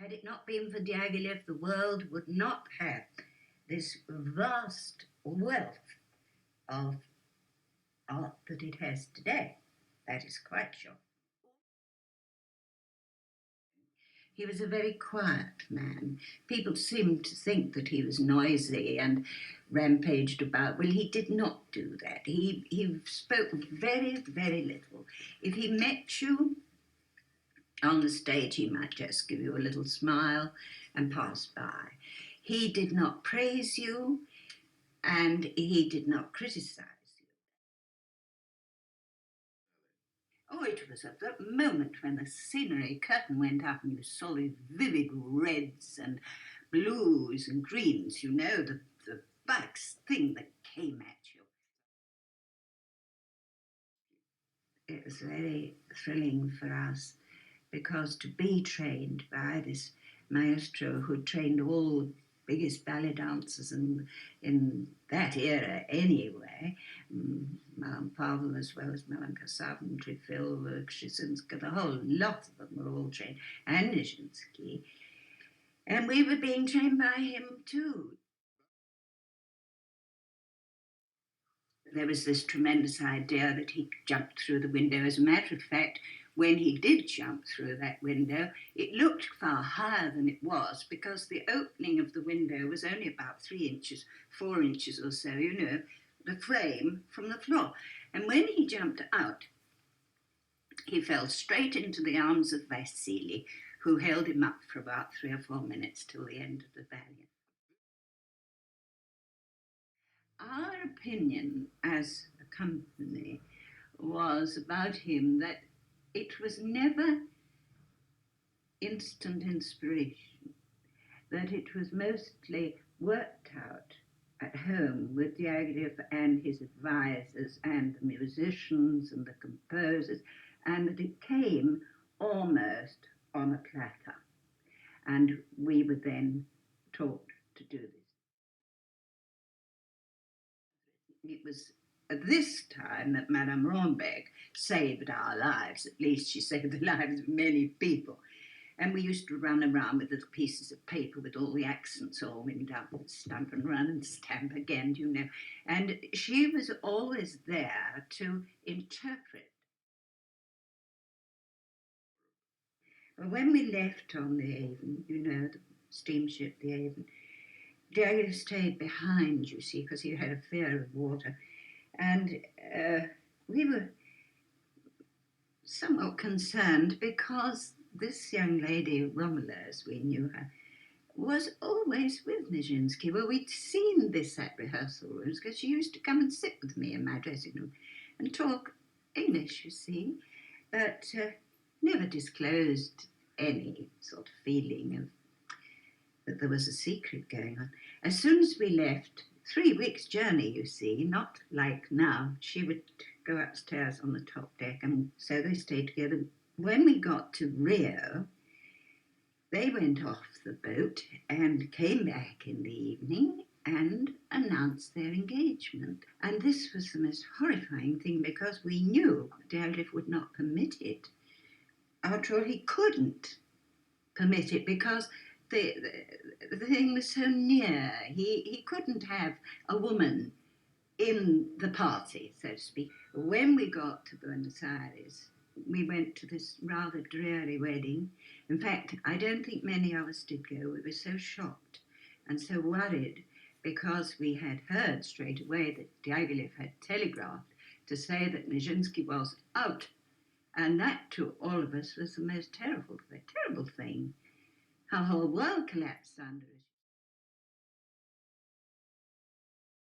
Had it not been for Diaghilev, the world would not have this vast wealth of art that it has today. That is quite sure. He was a very quiet man. People seemed to think that he was noisy and rampaged about. Well, he did not do that. He spoke very, very little. If he met you on the stage, he might just give you a little smile and pass by. He did not praise you, and he did not criticize you. Oh, it was at that moment when the scenery curtain went up and you saw these vivid reds and blues and greens, you know, the bugs thing that came at you. It was very thrilling for us because to be trained by this maestro who trained all the biggest ballet dancers in that era anyway, Madame Pavel as well as Madame Kasavin, Trifil, Krzyzinska, the whole lot of them were all trained, and Nijinsky. And we were being trained by him too. There was this tremendous idea that he jumped through the window. As a matter of fact, when he did jump through that window, it looked far higher than it was because the opening of the window was only about 3 inches, 4 inches or so, you know, the frame from the floor. And when he jumped out, he fell straight into the arms of Vasily, who held him up for about 3 or 4 minutes till the end of the ballet. Our opinion as a company was about him that it was never instant inspiration, that it was mostly worked out at home with Diaghilev and his advisors and the musicians and the composers, and that it came almost on a platter. And we were then taught to do this. It was at this time that Madame Rombeck saved our lives. At least she saved the lives of many people. And we used to run around with little pieces of paper with all the accents all winged up and stamp and run and stamp again, you know. And she was always there to interpret. But when we left on the Avon, you know, the steamship, the Avon, Diaghilev stayed behind, you see, because he had a fear of water. And we were somewhat concerned because this young lady, Romola, as we knew her, was always with Nijinsky. Well, we'd seen this at rehearsal rooms because she used to come and sit with me in my dressing room and talk English, you see, but never disclosed any sort of feeling of that there was a secret going on. As soon as we left, 3 weeks' journey, you see, not like now. She would go upstairs on the top deck, and so they stayed together. When we got to Rio, they went off the boat and came back in the evening and announced their engagement. And this was the most horrifying thing because we knew Diaghilev would not permit it. After all, he couldn't permit it because the thing was so near. He couldn't have a woman in the party, so to speak. When we got to Buenos Aires, we went to this rather dreary wedding. In fact, I don't think many of us did go. We were so shocked and so worried because we had heard straight away that Diaghilev had telegraphed to say that Nijinsky was out. And that, to all of us, was the most terrible thing. Our whole world collapsed under it.